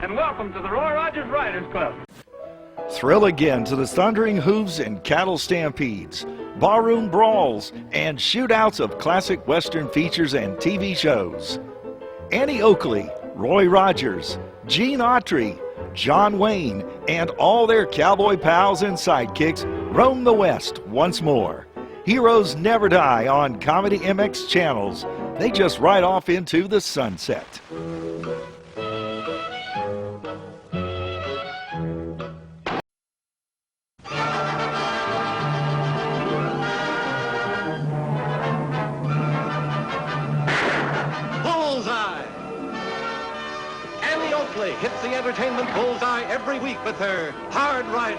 and welcome to the Roy Rogers Riders Club. Thrill again to the thundering hooves and cattle stampedes, barroom brawls, and shootouts of classic Western features and TV shows. Annie Oakley, Roy Rogers, Gene Autry, John Wayne, and all their cowboy pals and sidekicks roam the West once more. Heroes never die on ComedyMX Channels. They just ride off into the sunset. Annie Oakley hits the entertainment bullseye every week with her hard riding.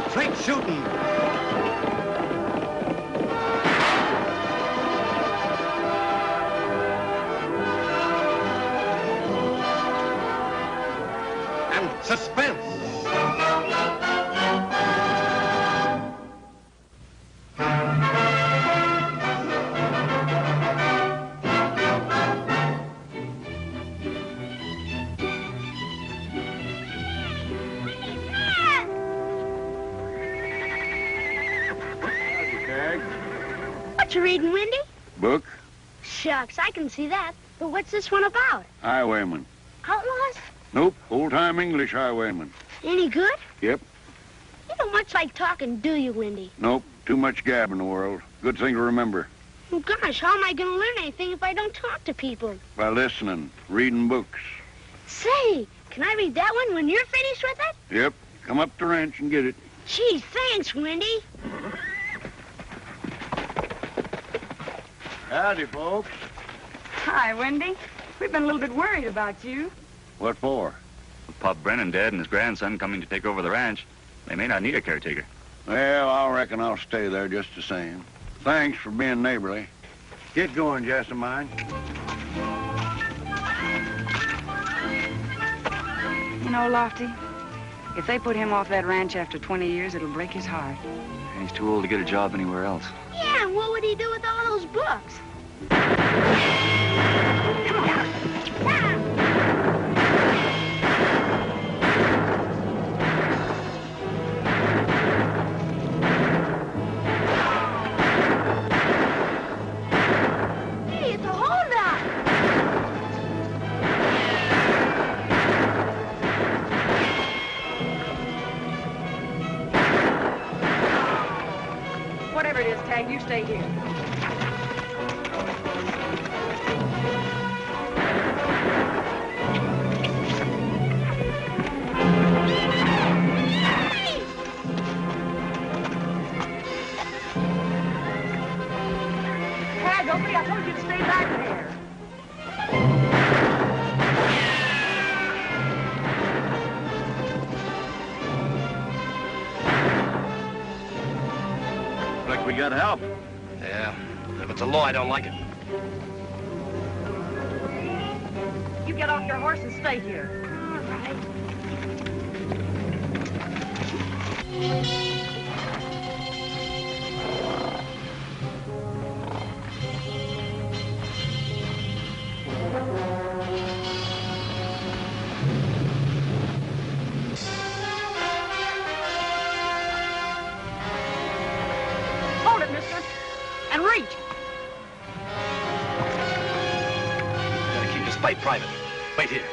Straight shooting. And suspense. What you reading, Wendy? Book? Shucks, I can see that. But what's this one about? Highwayman. Outlaws? Nope, old-time English highwayman. Any good? Yep. You don't much like talking, do you, Wendy? Nope, too much gab in the world. Good thing to remember. Oh, gosh, how am I going to learn anything if I don't talk to people? By listening, reading books. Say, can I read that one when you're finished with it? Yep, come up the ranch and get it. Gee, thanks, Wendy. Howdy, folks. Hi, Wendy. We've been a little bit worried about you. What for? With Pop Brennan dead and his grandson coming to take over the ranch, they may not need a caretaker. Well, I reckon I'll stay there just the same. Thanks for being neighborly. Get going, Jessamine. You know, Lofty, if they put him off that ranch after 20 years, it'll break his heart. And he's too old to get a job anywhere else. Yeah, and what would he do with all those books? Hey, it's a holdup! Whatever it is, Tagg, you stay here. Tagg, Oakley, I told you to stay back there. Like we got help. Yeah, if it's a law, I don't like it. You get off your horse and stay here. All right. Hold it, mister. And reach. Gotta keep this fight private. Wait here.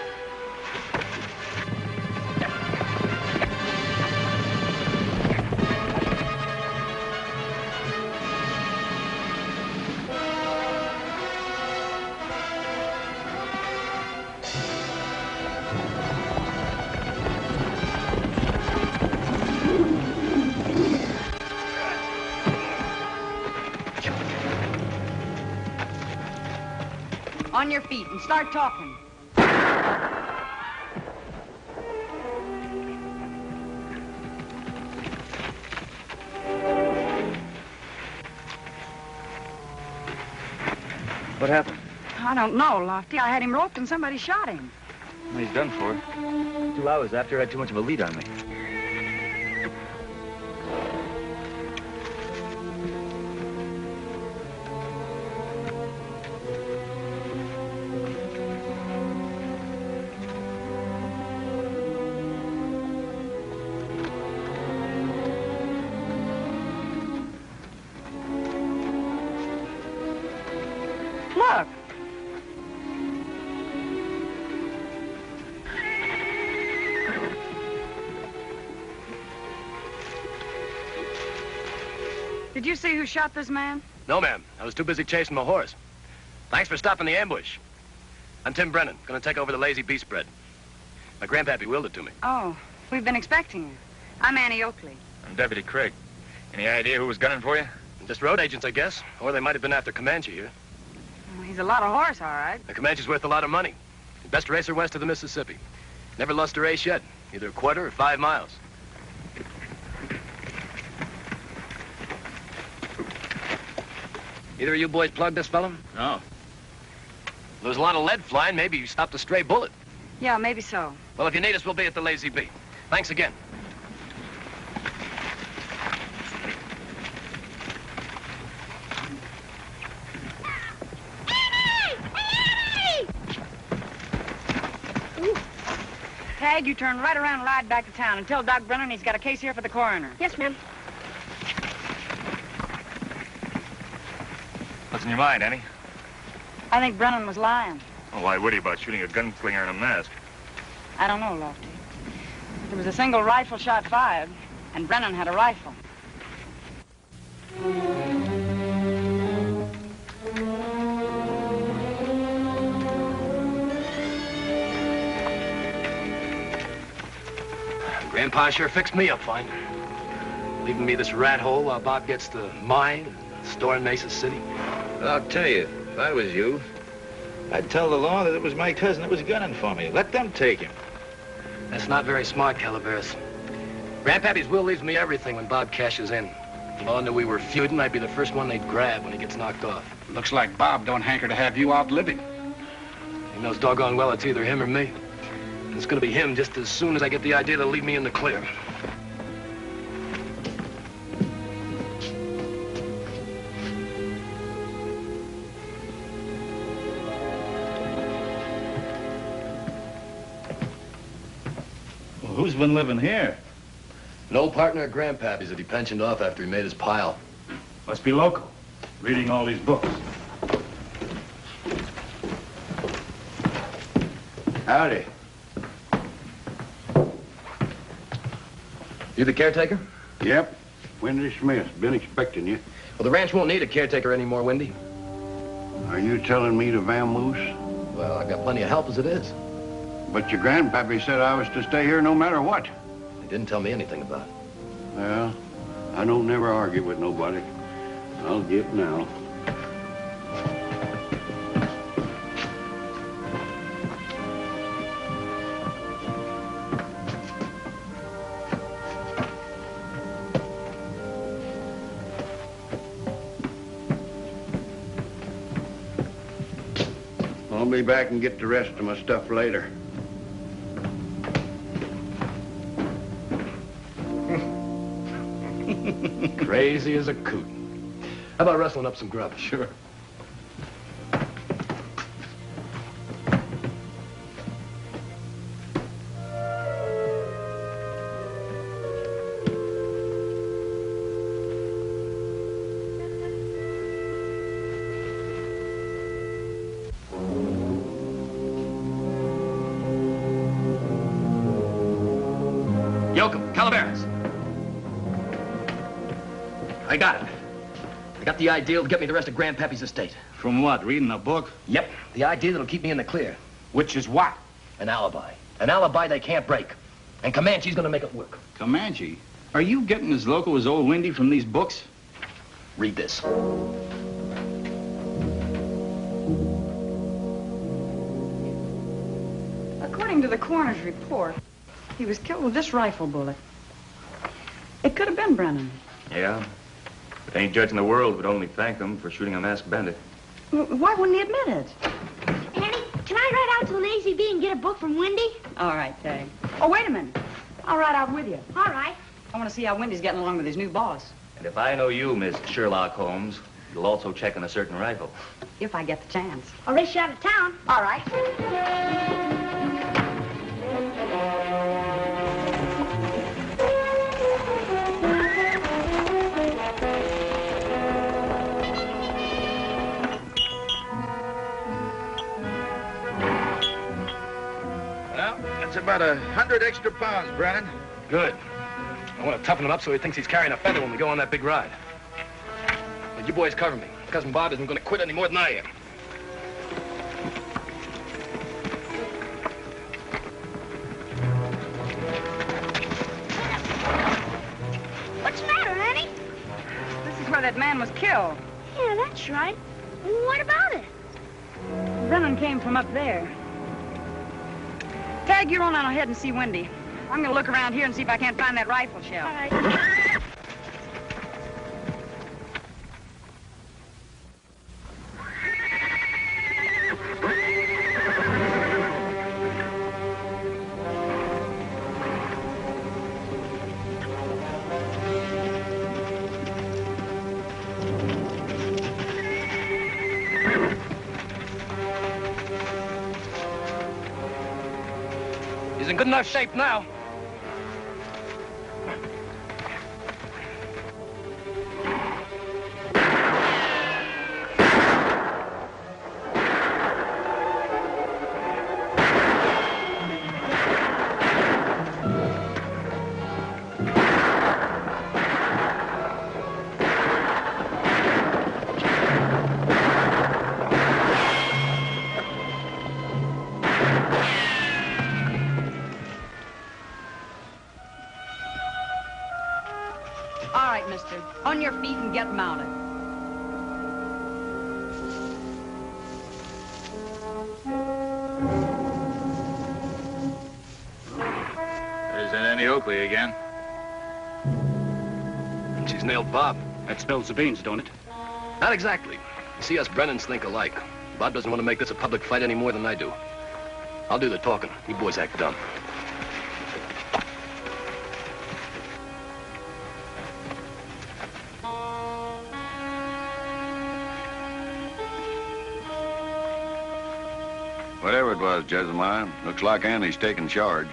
On your feet and start talking. What happened? I don't know, Lofty. I had him roped and somebody shot him. Well, he's done for. 2 hours after I had too much of a lead on me. luck. Did you see who shot this man? No, ma'am. I was too busy chasing my horse. Thanks for stopping the ambush. I'm Tim Brennan, gonna take over the Lazy Bee spread. My grandpappy willed it to me. Oh, we've been expecting you. I'm Annie Oakley. I'm Deputy Craig. Any idea who was gunning for you? Just road agents, I guess. Or they might have been after Comanche here. Well, he's a lot of horse, all right. The Comanche's worth a lot of money. Best racer west of the Mississippi. Never lost a race yet. Either a quarter or 5 miles. Either of you boys plugged this fella? No. There's a lot of lead flying. Maybe you stopped a stray bullet. Yeah, maybe so. Well, if you need us, we'll be at the Lazy Bee. Thanks again. Tagg, you turn right around and ride back to town and tell Doc Brennan he's got a case here for the coroner. Yes, ma'am. What's in your mind, Annie? I think Brennan was lying. Well, why would he about shooting a gunslinger in a mask? I don't know, Lofty. There was a single rifle shot fired, and Brennan had a rifle. Grandpa sure fixed me up fine. Leaving me this rat hole while Bob gets the mine, store in Mesa City. Well, I'll tell you, if I was you, I'd tell the law that it was my cousin that was gunning for me. Let them take him. That's not very smart, Calaveras. Grandpappy's will leaves me everything when Bob cashes in. The law knew we were feuding. I'd be the first one they'd grab when he gets knocked off. Looks like Bob don't hanker to have you out living. He knows doggone well it's either him or me. And it's gonna be him just as soon as I get the idea to leave me in the clear. Well, who's been living here? An old partner of Grandpappy's that he pensioned off after he made his pile. Must be local, reading all these books. Howdy. You the caretaker? Yep. Wendy Smith. Been expecting you. Well, the ranch won't need a caretaker anymore, Wendy. Are you telling me to vamoose? Well, I've got plenty of help as it is. But your grandpappy said I was to stay here no matter what. He didn't tell me anything about it. Well, I don't never argue with nobody. I'll get now. I'll be back and get the rest of my stuff later. Crazy as a coot. How about rustling up some grub? Sure. Yoakum, Calaveras. I got it. I got the idea to get me the rest of Grandpappy's estate. From what, reading a book? Yep, the idea that'll keep me in the clear. Which is what? An alibi. An alibi they can't break. And Comanche's gonna make it work. Comanche? Are you getting as local as old Windy from these books? Read this. According to the coroner's report, he was killed with this rifle bullet. It could have been Brennan. Yeah. But any judge in the world would only thank him for shooting a masked bandit. Why wouldn't he admit it? Annie, can I ride out to the Lazy Bee and get a book from Wendy? All right, Tagg. Oh, wait a minute. I'll ride out with you. All right. I want to see how Wendy's getting along with his new boss. And if I know you, Miss Sherlock Holmes, you'll also check on a certain rifle. If I get the chance. I'll race you out of town. All right. Well, that's about 100 extra pounds, Brennan. Good. I want to toughen him up so he thinks he's carrying a feather when we go on that big ride. But you boys cover me. Cousin Bob isn't going to quit any more than I am. What's the matter, Annie? This is where that man was killed. Yeah, that's right. What about it? Brennan came from up there. Tag, you run on ahead and see Wendy. I'm going to look around here and see if I can't find that rifle shell. All right. He's in good enough shape now. All right, mister. On your feet and get mounted. There's Annie Oakley again. She's nailed Bob. That spells the beans, don't it? Not exactly. You see, us Brennans think alike. Bob doesn't want to make this a public fight any more than I do. I'll do the talking. You boys act dumb. Whatever it was, Jessamine, looks like Annie's taking charge.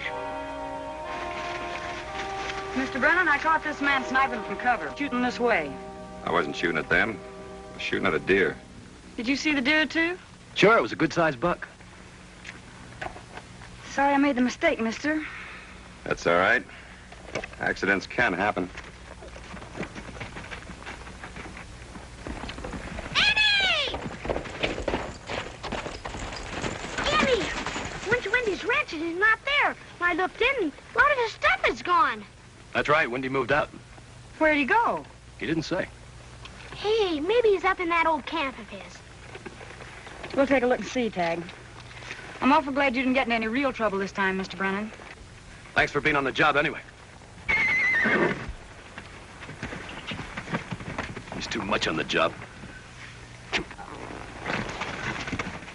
Mr. Brennan, I caught this man sniping from cover, shooting this way. I wasn't shooting at them. I was shooting at a deer. Did you see the deer, too? Sure, it was a good-sized buck. Sorry I made the mistake, mister. That's all right. Accidents can happen. Annie! Annie! Went to Wendy's ranch and he's not there. When I looked in, a lot of his stuff is gone. That's right, Wendy moved out. Where'd he go? He didn't say. Hey, maybe he's up in that old camp of his. We'll take a look and see, Tag. I'm awful glad you didn't get in any real trouble this time, Mr. Brennan. Thanks for being on the job anyway. He's too much on the job.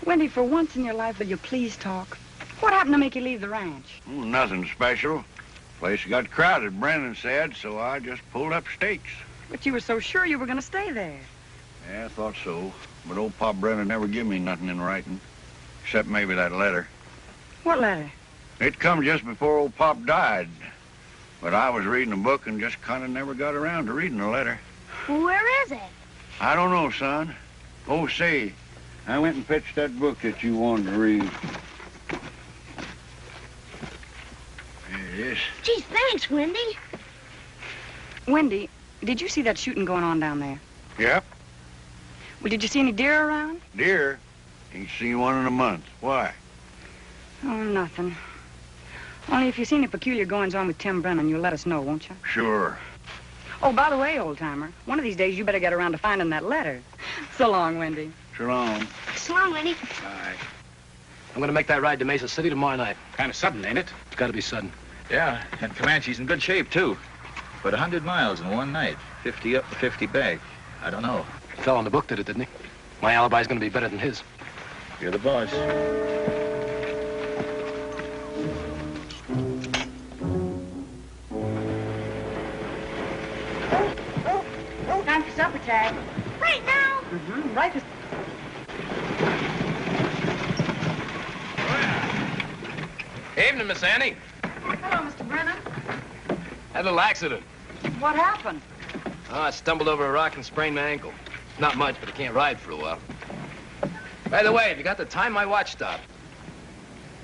Wendy, for once in your life, will you please talk? What happened to make you leave the ranch? Oh, nothing special. Place got crowded, Brennan said, so I just pulled up stakes. But you were so sure you were going to stay there. Yeah, I thought so. But old Pop Brennan never give me nothing in writing. Except maybe that letter. What letter? It come just before old Pop died. But I was reading a book and just kind of never got around to reading the letter. Where is it? I don't know, son. Oh, say, I went and fetched that book that you wanted to read. There it is. Gee, thanks, Wendy. Wendy, did you see that shooting going on down there? Yep. Well, did you see any deer around? Deer? Ain't seen one in a month. Why? Oh, nothing. Only if you see any peculiar goings-on with Tim Brennan, you'll let us know, won't you? Sure. Oh, by the way, old-timer, one of these days you better get around to finding that letter. So long, Wendy. So long. So long, Wendy. Bye. I'm going to make that ride to Mesa City tomorrow night. Kind of sudden, ain't it? It's got to be sudden. Yeah, and Comanche's in good shape, too. But 100 miles in one night. 50 up, 50 back. I don't know. The fellow in the book did it, didn't he? My alibi's going to be better than his. You're the boss. Time for supper, Tag. Right now. Mm-hmm. Right for... Evening, Miss Annie. Hello, Mr. Brennan. Had a little accident. What happened? Oh, I stumbled over a rock and sprained my ankle. Not much, but I can't ride for a while. By the way, have you got the time my watch stopped?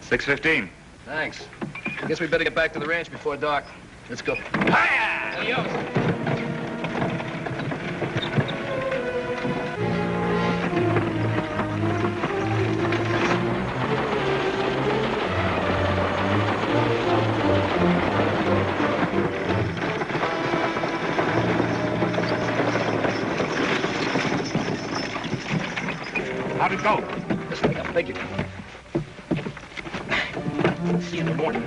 6:15. Thanks. I guess we better get back to the ranch before dark. Let's go. Hiya! Adios. How'd it go? This way up. Thank you. See you in the morning.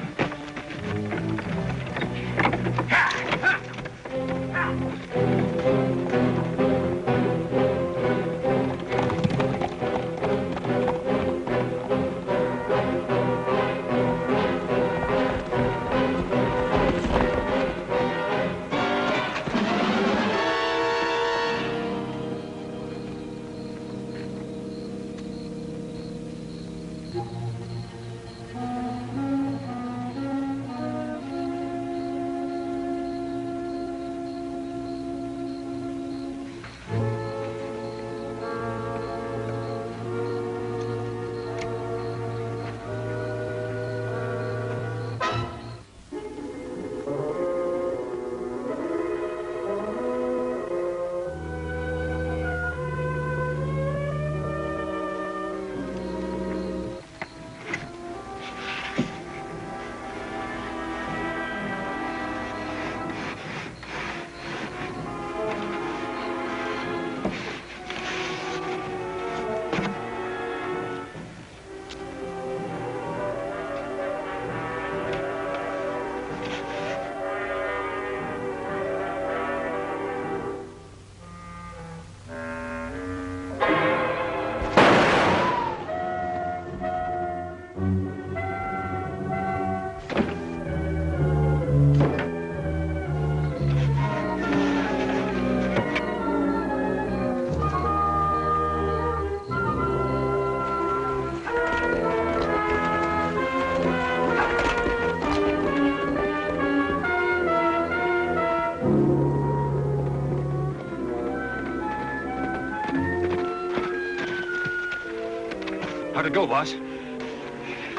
How'd it go, boss?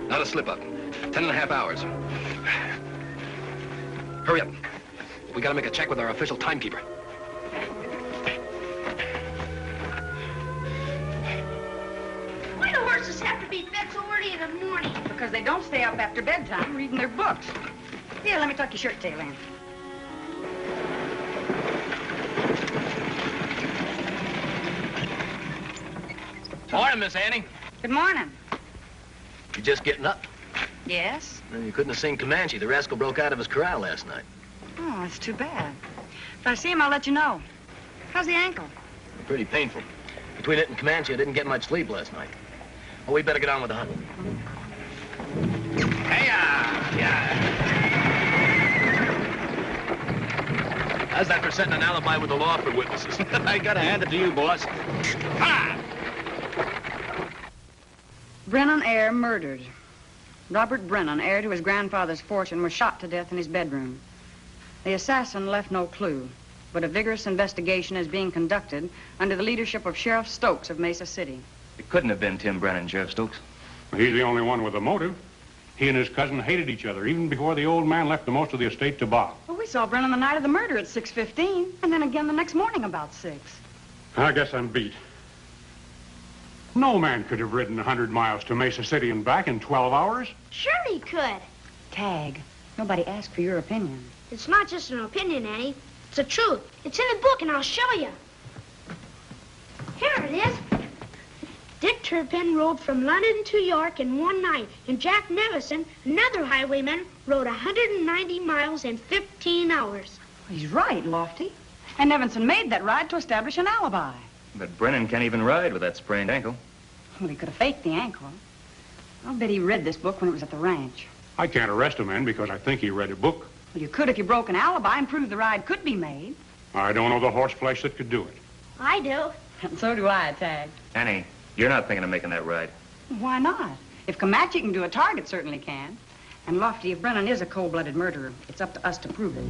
Not a slip-up. 10.5 hours. Hurry up. We gotta make a check with our official timekeeper. Why do horses have to be fed so early in the morning? Because they don't stay up after bedtime reading their books. Here, let me tuck your shirt tail in. Morning, Miss Annie. Good morning. You just getting up? Yes? Well, you couldn't have seen Comanche. The rascal broke out of his corral last night. Oh, that's too bad. If I see him, I'll let you know. How's the ankle? Pretty painful. Between it and Comanche, I didn't get much sleep last night. Well, we better get on with the hunt. Hey-ya! Yeah. How's that for setting an alibi with the law for witnesses? I gotta hand it to you, boss. Ah! Brennan heir murdered. Robert Brennan, heir to his grandfather's fortune, was shot to death in his bedroom. The assassin left no clue, but a vigorous investigation is being conducted under the leadership of Sheriff Stokes of Mesa City. It couldn't have been Tim Brennan, Sheriff Stokes. He's the only one with a motive. He and his cousin hated each other, even before the old man left the most of the estate to Bob. Well, we saw Brennan the night of the murder at 6:15, and then again the next morning about 6. I guess I'm beat. No man could have ridden 100 miles to Mesa City and back in 12 hours. Sure he could. Tagg, nobody asked for your opinion. It's not just an opinion, Annie. It's the truth. It's in the book, and I'll show you. Here it is. Dick Turpin rode from London to York in one night, and Jack Nevison, another highwayman, rode 190 miles in 15 hours. He's right, Lofty. And Nevinson made that ride to establish an alibi. But Brennan can't even ride with that sprained ankle. Well, he could have faked the ankle. I'll bet he read this book when it was at the ranch. I can't arrest a man because I think he read a book. Well, you could if you broke an alibi and proved the ride could be made. I don't know the horseflesh that could do it. I do. And so do I, Tagg. Annie, you're not thinking of making that ride. Why not? If Comanche can do it, Target certainly can. And Lofty, if Brennan is a cold-blooded murderer, it's up to us to prove it.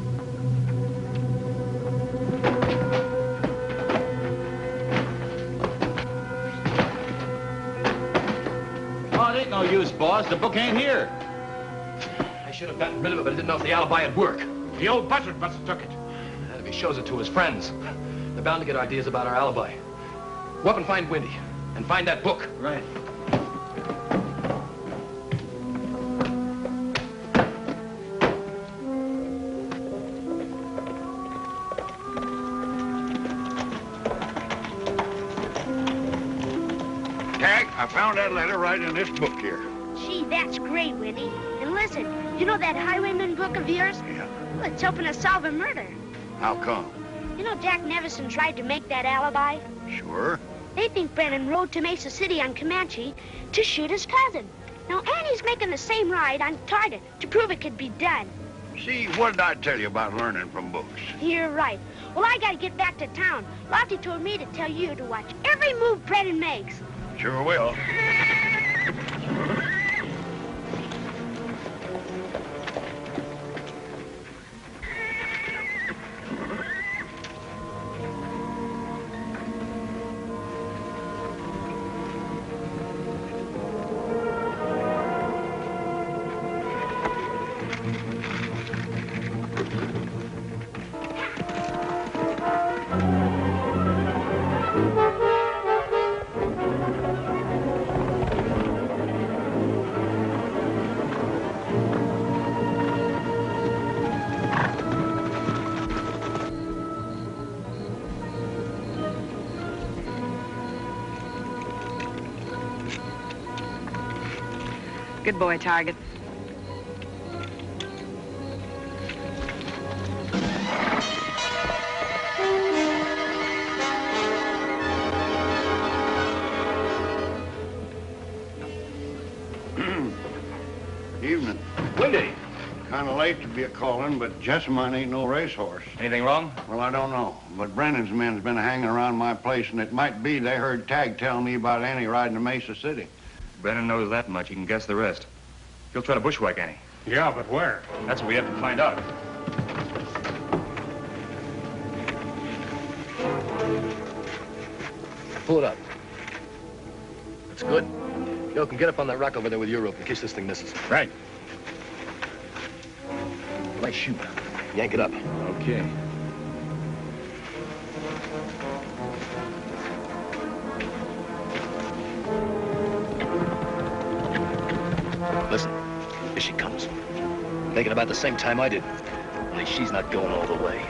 Oh, it ain't no use, boss. The book ain't here. should have gotten rid of it, but I didn't know if the alibi would work. The old buzzard must have took it. And if he shows it to his friends, they're bound to get ideas about our alibi. Go up and find Windy. And find that book. Right. Tagg, I found that letter right in this book here. Gee, that's great, Winnie. And listen, you know that highwayman book of yours? Yeah. Well, it's helping us solve a murder. How come? You know Jack Nevison tried to make that alibi? Sure. They think Brennan rode to Mesa City on Comanche to shoot his cousin. Now, Annie's making the same ride on target to prove it could be done. See, what did I tell you about learning from books? You're right. Well, I gotta get back to town. Lofty told me to tell you to watch every move Brennan makes. Sure will. Good boy, Target. Evening. Windy. Kind of late to be a-calling, but Jessamine ain't no racehorse. Anything wrong? Well, I don't know. But Brennan's men's been hanging around my place, and it might be they heard Tagg tell me about Annie riding to Mesa City. Brennan knows that much. He can guess the rest. He'll try to bushwhack Annie. Yeah, but where? That's what we have to find out. Pull it up. That's good. Yo, can get up on that rock over there with your rope in case this thing misses. Right. Nice shoot. Yank it up. Okay. Listen, here she comes. Making about the same time I did. Only she's not going all the way.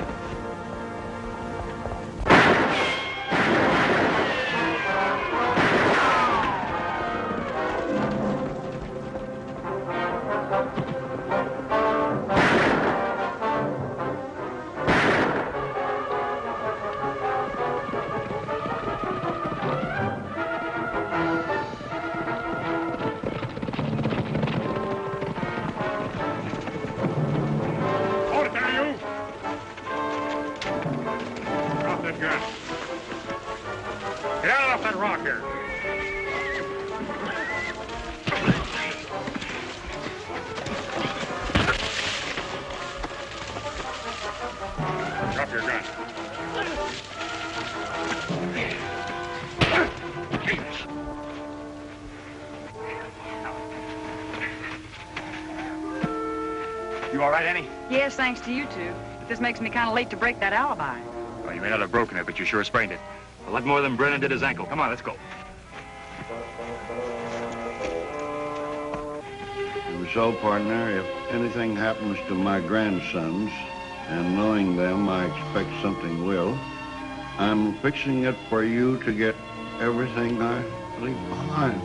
You all right, Annie? Yes, thanks to you two. But this makes me kind of late to break that alibi. Well, you may not have broken it, but you sure sprained it. A lot more than Brennan did his ankle. Come on, let's go. And so, partner, if anything happens to my grandsons, and knowing them, I expect something will, I'm fixing it for you to get everything I leave behind.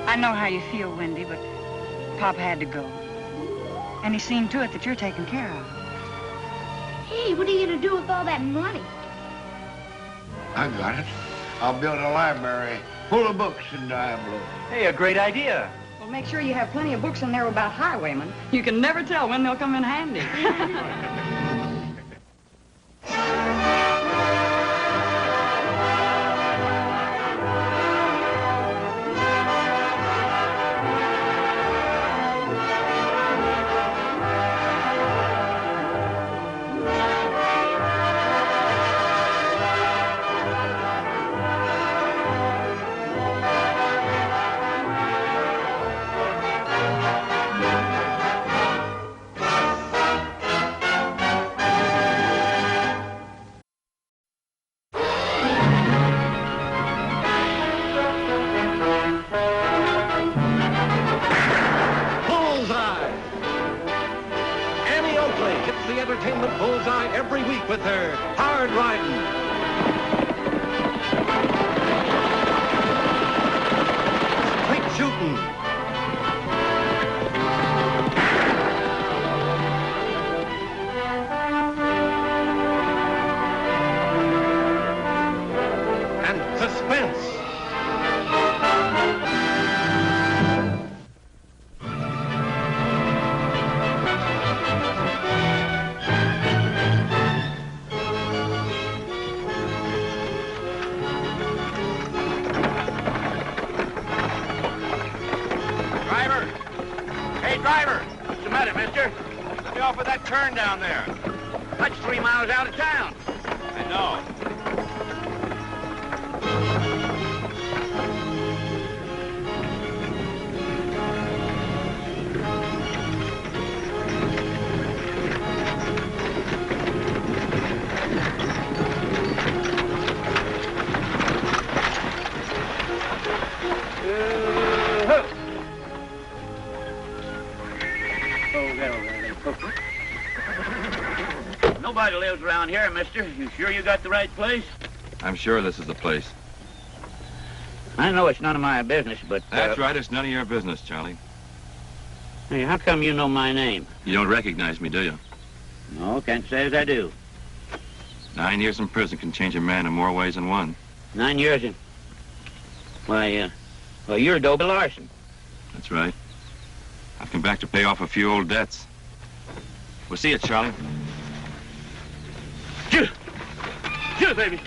I know how you feel, Wendy, but Pop had to go. And he's seen to it that you're taken care of. Hey, what are you gonna do with all that money? I got it. I'll build a library full of books in Diablo. Hey, a great idea. Well, make sure you have plenty of books in there about highwaymen. You can never tell when they'll come in handy. entertainment bullseye every week with her hard riding. Straight shooting. And suspense. Driver, what's the matter, mister? Let me off with that turn down there. That's 3 miles out of town. I know. Nobody lives around here, mister. You sure you got the right place? I'm sure this is the place. I know it's none of my business, but... That's right, it's none of your business, Charlie. Hey, how come you know my name? You don't recognize me, do you? No, can't say as I do. 9 years in prison can change a man in more ways than one. 9 years in... Why, well, you're Dobie Larson. That's right. I've come back to pay off a few old debts. We'll see you, Charlie. Shoot! Shoot, baby!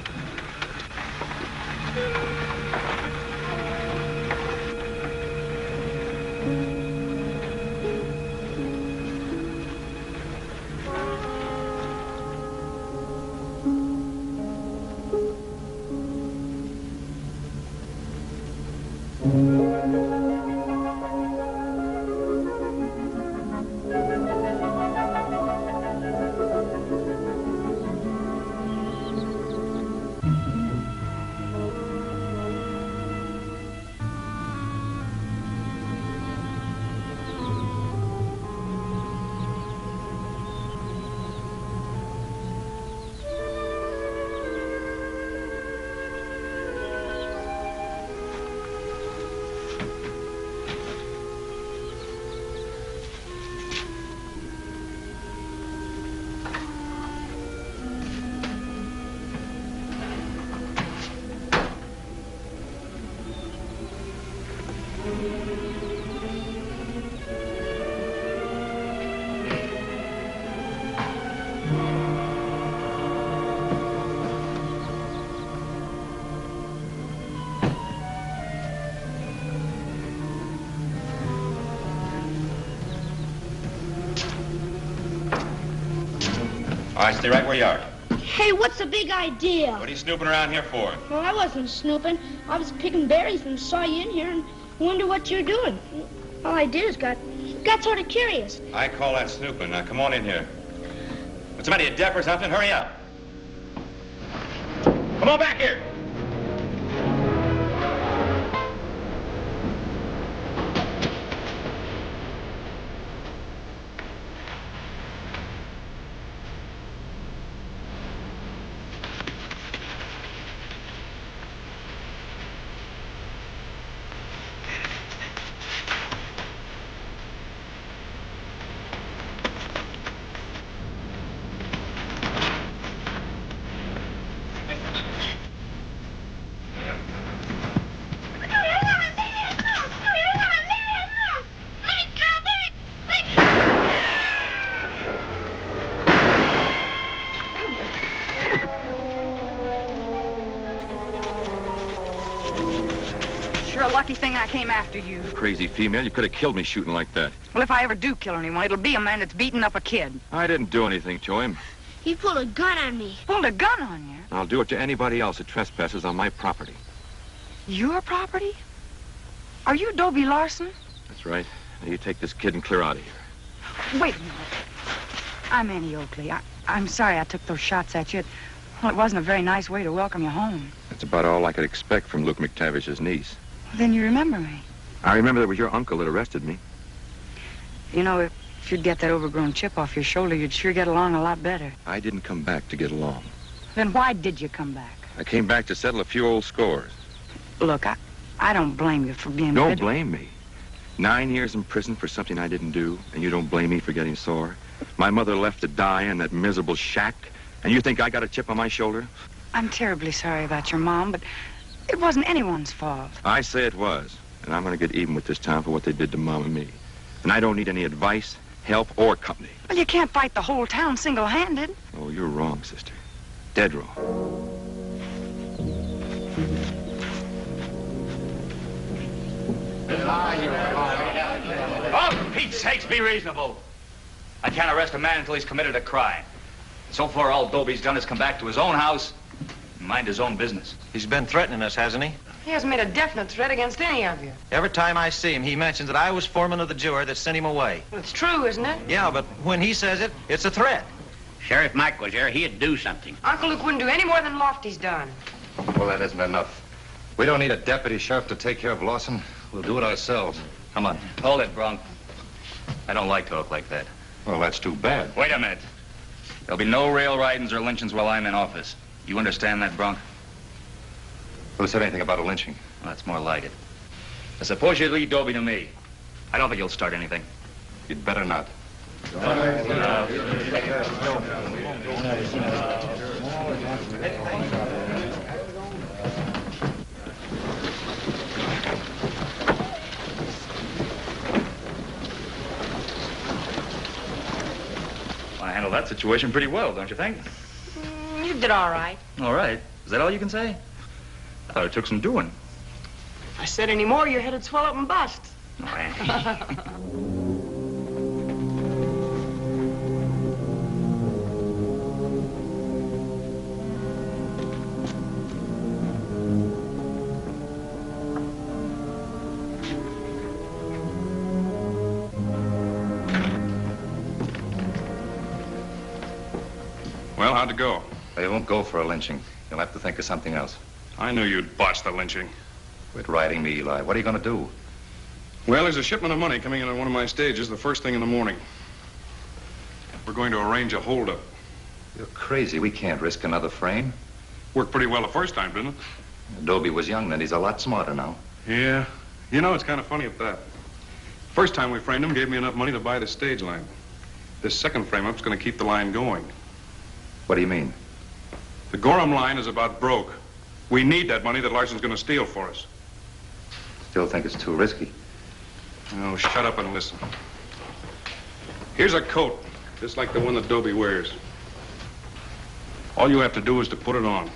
All right, stay right where you are. Hey, what's the big idea? What are you snooping around here for? Well, I wasn't snooping. I was picking berries and saw you in here and wonder what you're doing. All I did is got sort of curious. I call that snooping. Now, come on in here. What's the matter, you deaf or something? Hurry up. Come on back here. Lucky thing I came after you. Crazy female, you could have killed me shooting like that. Well, if I ever do kill anyone, it'll be a man that's beaten up a kid. I didn't do anything to him. He pulled a gun on me. Pulled a gun on you? I'll do it to anybody else that trespasses on my property. Your property? Are you Dobie Larson? That's right. Now you take this kid and clear out of here. Wait a minute. I'm Annie Oakley. I'm sorry I took those shots at you. Well, it wasn't a very nice way to welcome you home. That's about all I could expect from Luke McTavish's niece. Then you remember me. I remember that was your uncle that arrested me. You know, If you'd get that overgrown chip off your shoulder, you'd sure get along a lot better. I didn't come back to get along. Then why did you come back? I came back to settle a few old scores. Look, I don't blame you for being... Don't blame me. 9 years in prison for something I didn't do, and you don't blame me for getting sore. My mother left to die in that miserable shack, and you think I got a chip on my shoulder? I'm terribly sorry about your mom, but it wasn't anyone's fault. I say it was, and I'm going to get even with this town for what they did to Mom and me. And I don't need any advice, help, or company. Well, you can't fight the whole town single-handed. Oh, you're wrong, sister. Dead wrong. Oh, for Pete's sakes, be reasonable. I can't arrest a man until he's committed a crime. So far, all Dobie's done is come back to his own house and mind his own business. He's been threatening us, hasn't he? He hasn't made a definite threat against any of you. Every time I see him, he mentions that I was foreman of the juror that sent him away. Well, it's true, isn't it? Yeah, but when he says it, it's a threat. Sheriff Mike was here. He'd do something. Uncle Luke wouldn't do any more than Lofty's done. Well, that isn't enough. We don't need a deputy sheriff to take care of Lawson. We'll do it ourselves. Come on. Hold it, Bronk. I don't like talk like that. Well, that's too bad. Wait a minute. There'll be no rail ridings or lynchings while I'm in office. You understand that, Bronk? Who said anything about a lynching? Well, that's more like it. Now, suppose you lead Dobie to me. I don't think he'll start anything. You'd better not. I handled that situation pretty well, don't you think? You did all right. All right. Is that all you can say? I thought it took some doing. If I said any more, your head'd swell up and bust. Oh, Annie. Well, how'd it go? They won't go for a lynching. You'll have to think of something else. I knew you'd botch the lynching. Quit riding me, Eli. What are you going to do? Well, there's a shipment of money coming in on one of my stages the first thing in the morning. We're going to arrange a holdup. You're crazy. We can't risk another frame. Worked pretty well the first time, didn't it? Dobie was young then. He's a lot smarter now. Yeah. You know, it's kind of funny at that. First time we framed him gave me enough money to buy the stage line. This second frame-up's going to keep the line going. What do you mean? The Gorham line is about broke. We need that money that Larson's going to steal for us. Still think it's too risky. Oh, shut up and listen. Here's a coat, just like the one that Dobie wears. All you have to do is to put it on.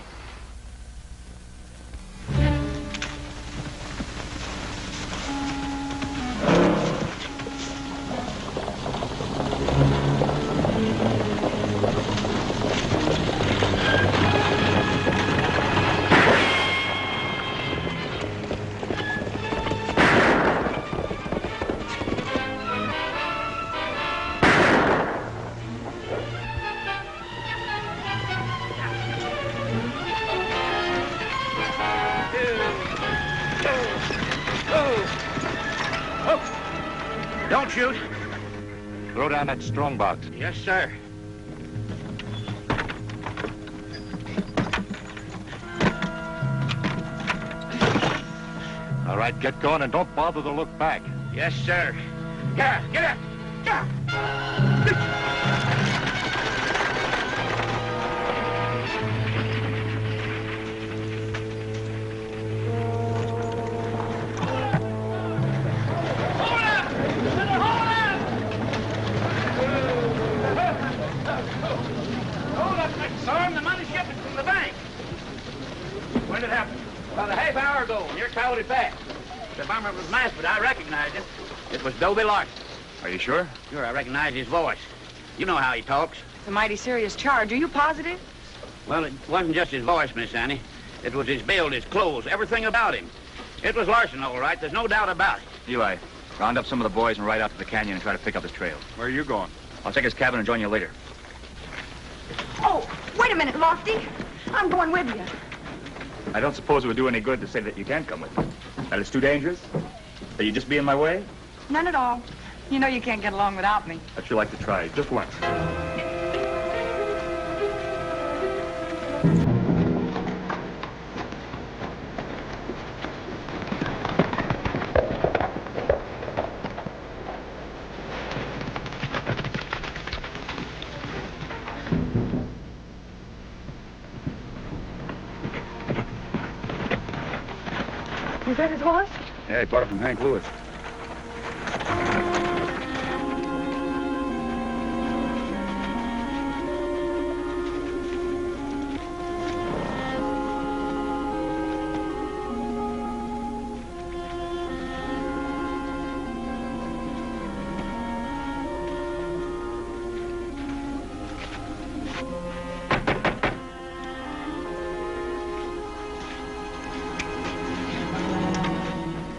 Don't shoot. Throw down that strong box. Yes, sir. All right, get going and don't bother to look back. Yes, sir. Get up, get up. Son, the money's shipping from the bank. When did it happen? About a half hour ago, near Coyote Pass. The bomber was masked, but I recognized him. It was Dobie Larson. Are you sure? Sure, I recognize his voice. You know how he talks. It's a mighty serious charge. Are you positive? Well, it wasn't just his voice, Miss Annie. It was his build, his clothes, everything about him. It was Larson, all right. There's no doubt about it. Eli, round up some of the boys and ride out to the canyon and try to pick up his trail. Where are you going? I'll check his cabin and join you later. Oh, wait a minute, Lofty. I'm going with you. I don't suppose it would do any good to say that you can't come with me. That it's too dangerous? That you just be in my way? None at all. You know you can't get along without me. But you like to try, just once. Is that his horse? Yeah, he bought it from Hank Lewis.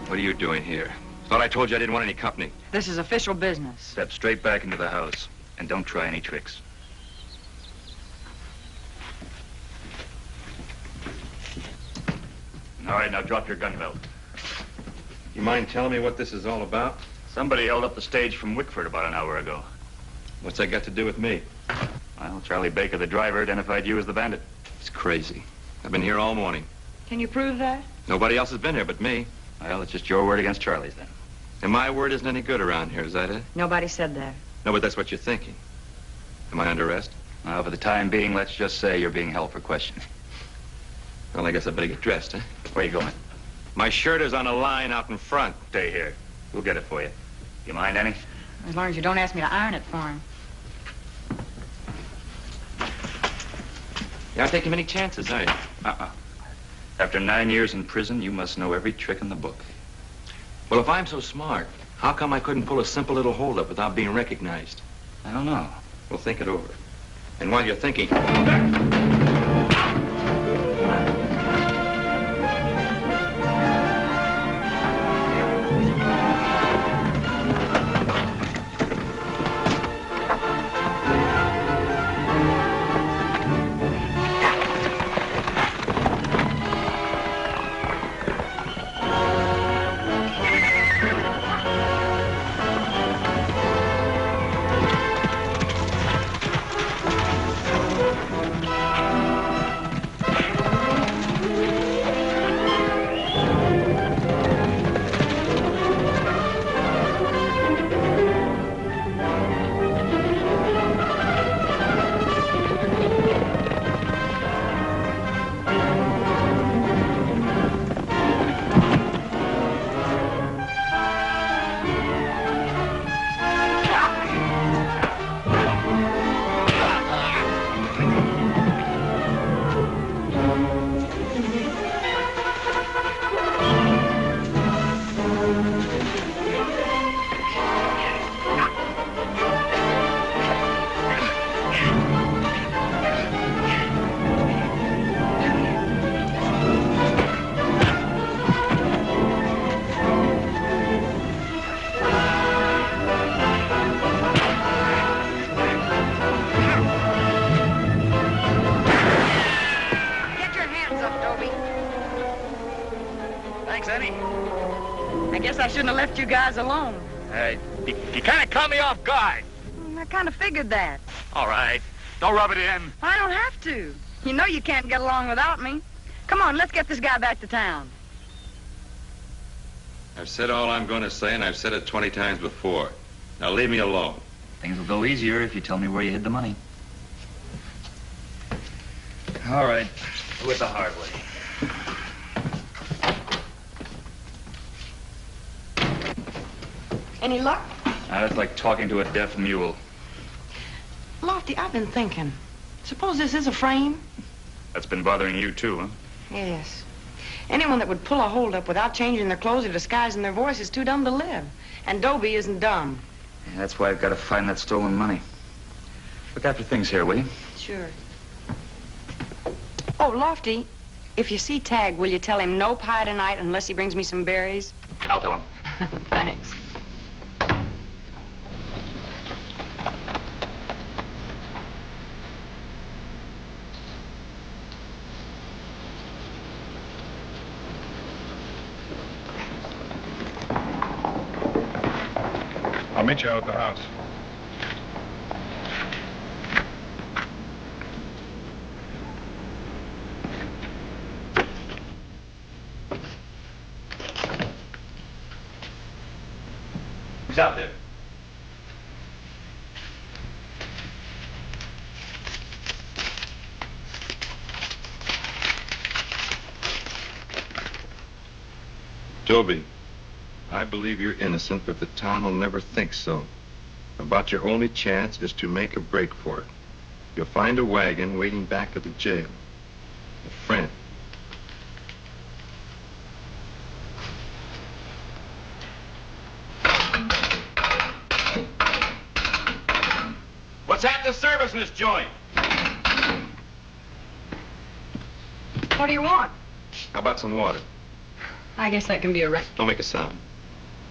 What are you doing here? Thought I told you I didn't want any company. This is official business. Step straight back into the house and don't try any tricks. All right, now drop your gun belt. You mind telling me what this is all about? Somebody held up the stage from Wickford about an hour ago. What's that got to do with me? Well, Charlie Baker, the driver, identified you as the bandit. It's crazy. I've been here all morning. Can you prove that? Nobody else has been here but me. Well, it's just your word against Charlie's then. And my word isn't any good around here, is that it? Nobody said that. No, but that's what you're thinking. Am I under arrest? Well, for the time being, let's just say you're being held for questioning. Well, I guess I better get dressed, huh? Where you going? My shirt is on a line out in front. Stay here. We'll get it for you. You mind, Annie? As long as you don't ask me to iron it for him. You're not taking many chances, are you? Uh-uh. After 9 years in prison, you must know every trick in the book. Well, if I'm so smart, how come I couldn't pull a simple little holdup without being recognized? I don't know. Well, think it over. And while you're thinking... I shouldn't have left you guys alone. You kind of caught me off guard. I kind of figured that. All right. Don't rub it in. I don't have to. You know you can't get along without me. Come on, let's get this guy back to town. I've said all I'm going to say, and I've said it 20 times before. Now leave me alone. Things will go easier if you tell me where you hid the money. All right. Do it the hard way. Any luck? That's like talking to a deaf mule. Lofty, I've been thinking. Suppose this is a frame? That's been bothering you, too, huh? Yes. Anyone that would pull a holdup without changing their clothes or disguising their voice is too dumb to live. And Dobie isn't dumb. Yeah, that's why I've got to find that stolen money. Look after things here, will you? Sure. Oh, Lofty, if you see Tagg, will you tell him no pie tonight unless he brings me some berries? I'll tell him. Thanks. I'll meet you out at the house. Who's out there? Toby, I believe you're innocent, but the town will never think so. About your only chance is to make a break for it. You'll find a wagon waiting back at the jail. A friend. What's at the service in this joint? What do you want? How about some water? I guess that can be arranged. Don't make a sound.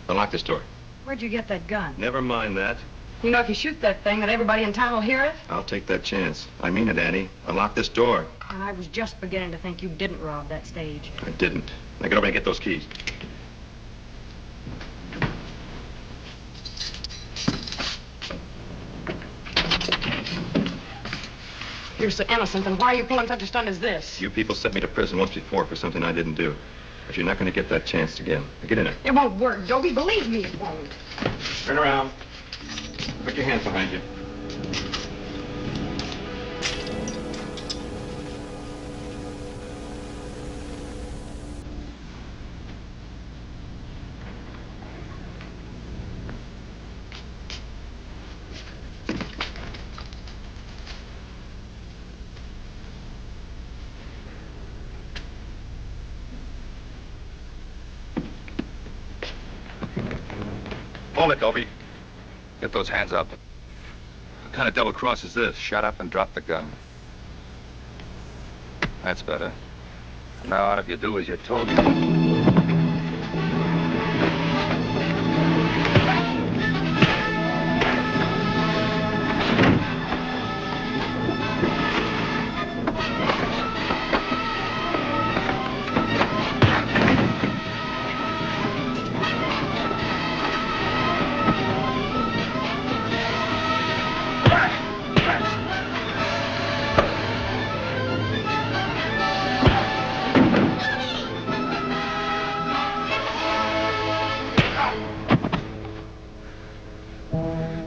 Unlock this door. Where'd you get that gun? Never mind that. You know, if you shoot that thing, that everybody in town will hear it? I'll take that chance. I mean it, Annie. Unlock this door. I was just beginning to think you didn't rob that stage. I didn't. Now get over and get those keys. You're so innocent, then why are you pulling such a stunt as this? You people sent me to prison once before for something I didn't do. But you're not going to get that chance again. Now get in there. It won't work, Dobie. Believe me, it won't. Turn around. Put your hands behind you. Hold it, Dobie. Get those hands up. What kind of double cross is this? Shut up and drop the gun. That's better. Now on if you do as you're told.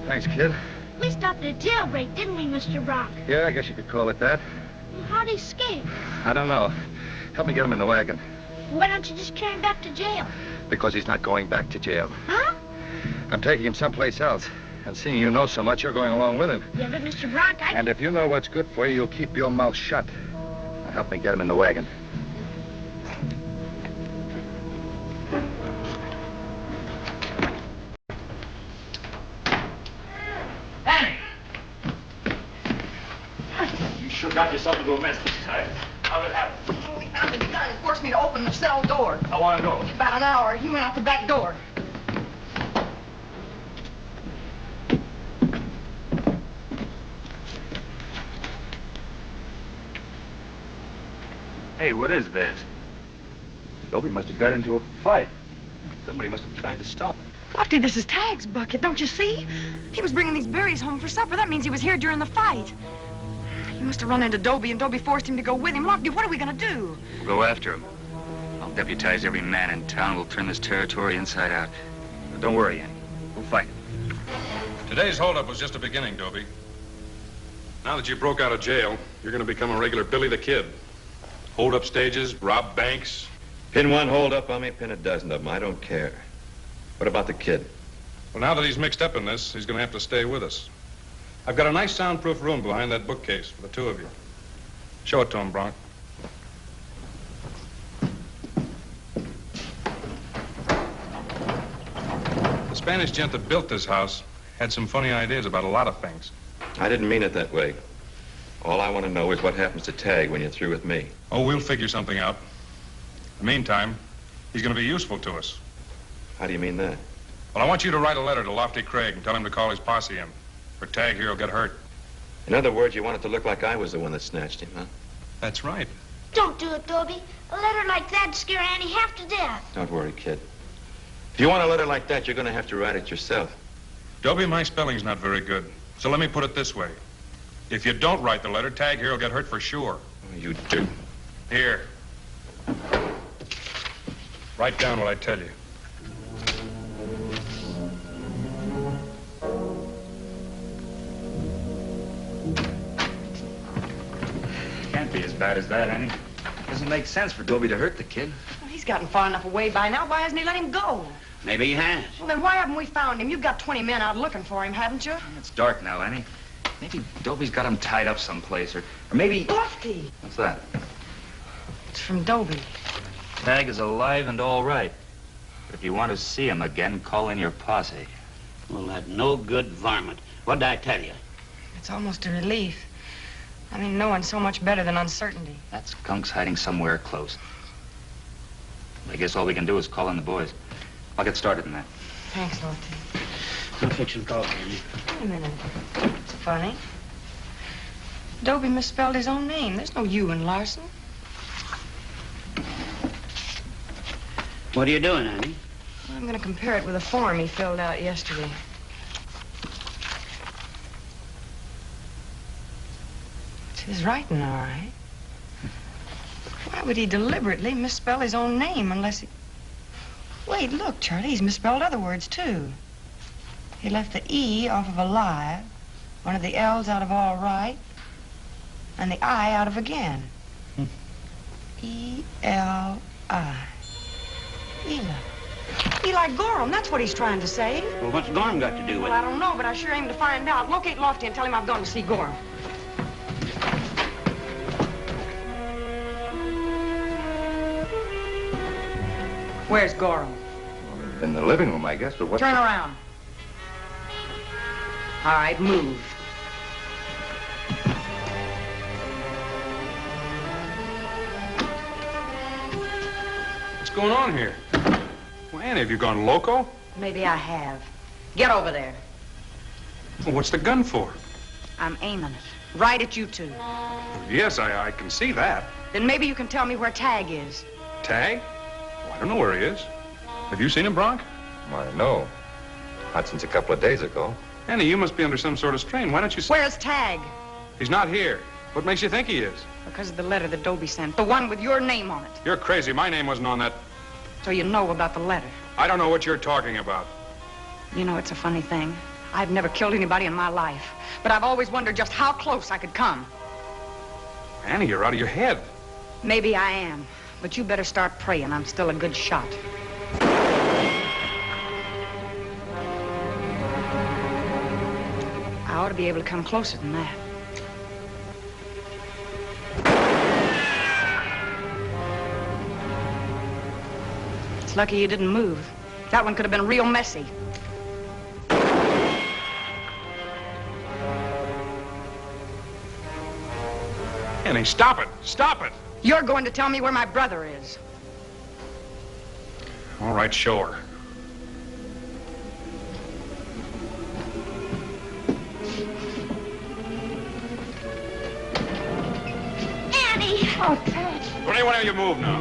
Thanks, kid. We stopped at a jailbreak, didn't we, Mr. Bronk? Yeah, I guess you could call it that. How'd he escape? I don't know. Help me get him in the wagon. Why don't you just carry him back to jail? Because he's not going back to jail. Huh? I'm taking him someplace else. And seeing you know so much, you're going along with him. Yeah, but Mr. Bronk, And if you know what's good for you, you'll keep your mouth shut. Now help me get him in the wagon. Annie! You sure got yourself into a mess this time. How did it happen? The guy forced me to open the cell door. How long ago? About an hour. He went out the back door. Hey, what is this? Dobie must have got into a fight. Somebody must have tried to stop him. Lofty, this is Tagg's bucket, don't you see? He was bringing these berries home for supper. That means he was here during the fight. He must have run into Dobie, and Dobie forced him to go with him. Lofty, what are we going to do? We'll go after him. I'll deputize every man in town. We'll turn this territory inside out. But don't worry, Annie. We'll fight. Today's holdup was just a beginning, Dobie. Now that you broke out of jail, you're going to become a regular Billy the Kid. Hold up stages, rob banks. Pin one hold up on me, pin a dozen of them. I don't care. What about the kid? Well, now that he's mixed up in this, he's going to have to stay with us. I've got a nice soundproof room behind that bookcase for the two of you. Show it to him, Bronk. The Spanish gent that built this house had some funny ideas about a lot of things. I didn't mean it that way. All I want to know is what happens to Tagg when you're through with me. Oh, we'll figure something out. In the meantime, he's going to be useful to us. How do you mean that? Well, I want you to write a letter to Lofty Craig and tell him to call his posse in. For Tagg here will get hurt. In other words, you want it to look like I was the one that snatched him, huh? That's right. Don't do it, Dobie. A letter like that'd scare Annie half to death. Don't worry, kid. If you want a letter like that, you're going to have to write it yourself. Dobie, my spelling's not very good. So let me put it this way. If you don't write the letter, Tagg here will get hurt for sure. You do. Here. Write down what I tell you. Can't be as bad as that, Annie. Doesn't make sense for Dobie to hurt the kid. Well, he's gotten far enough away by now. Why hasn't he let him go? Maybe he has. Well, then why haven't we found him? You've got 20 men out looking for him, haven't you? It's dark now, Annie. Maybe Dobie's got him tied up someplace, or maybe... Lofty! What's that? It's from Dobie. Tagg is alive and all right. But if you want to see him again, call in your posse. Well, that no good varmint. What'd I tell you? It's almost a relief. I mean, knowing so much better than uncertainty. That skunk's hiding somewhere close. I guess all we can do is call in the boys. I'll get started in that. Thanks, Lofty. I'll fix some coffee, Annie. Wait a minute. It's funny. Dobie misspelled his own name. There's no U in Larson. What are you doing, Annie? I'm going to compare it with a form he filled out yesterday. It's his writing, all right. Why would he deliberately misspell his own name unless he... Wait, look, Charlie, he's misspelled other words, too. He left the E off of alive, one of the L's out of all right, and the I out of again. E-L-I. Eli. Eli Gorham, that's what he's trying to say. Well, what's Gorham got to do with Well, I don't know, but I sure aim to find out. Locate Lofty and tell him I've gone to see Gorham. Where's Gorham? In the living room, I guess, but what... Turn around. All right, move. What's going on here? Well, Annie, have you gone loco? Maybe I have. Get over there. Well, what's the gun for? I'm aiming it. Right at you two. Yes, I can see that. Then maybe you can tell me where Tagg is. Tagg? Well, I don't know where he is. Have you seen him, Bronk? Why, no. Not since a couple of days ago. Annie, you must be under some sort of strain. Why don't you... Where's Tagg? He's not here. What makes you think he is? Because of the letter that Dobie sent. The one with your name on it. You're crazy. My name wasn't on that. So you know about the letter. I don't know what you're talking about. You know, it's a funny thing. I've never killed anybody in my life. But I've always wondered just how close I could come. Annie, you're out of your head. Maybe I am. But you better start praying I'm still a good shot. I ought to be able to come closer than that. It's lucky you didn't move. That one could have been real messy. Annie, stop it. Stop it. You're going to tell me where my brother is. All right, show her. Annie! Oh, Tagg. Don't any one of you move now.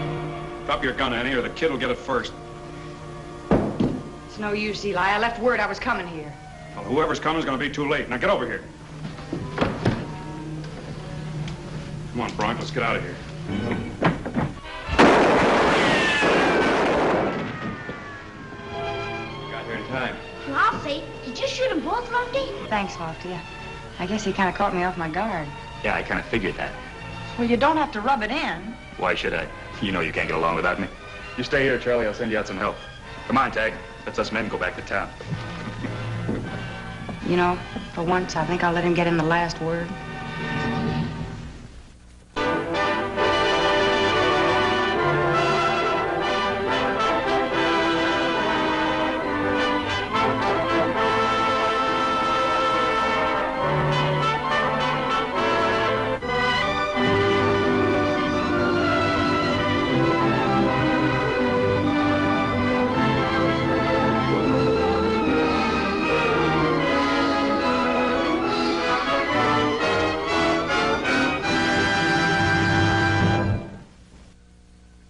Drop your gun, Annie, or the kid will get it first. It's no use, Eli. I left word I was coming here. Well, whoever's coming is going to be too late. Now get over here. Come on, Bronk, let's get out of here. You got here in time. Well, I'll say, did you shoot them both, Lofty? Thanks, Lofty. I guess he kind of caught me off my guard. Yeah, I kind of figured that. Well, you don't have to rub it in. Why should I? You know you can't get along without me. You stay here, Charlie. I'll send you out some help. Come on, Tagg. Let's us men go back to town. You know, for once, I think I'll let him get in the last word.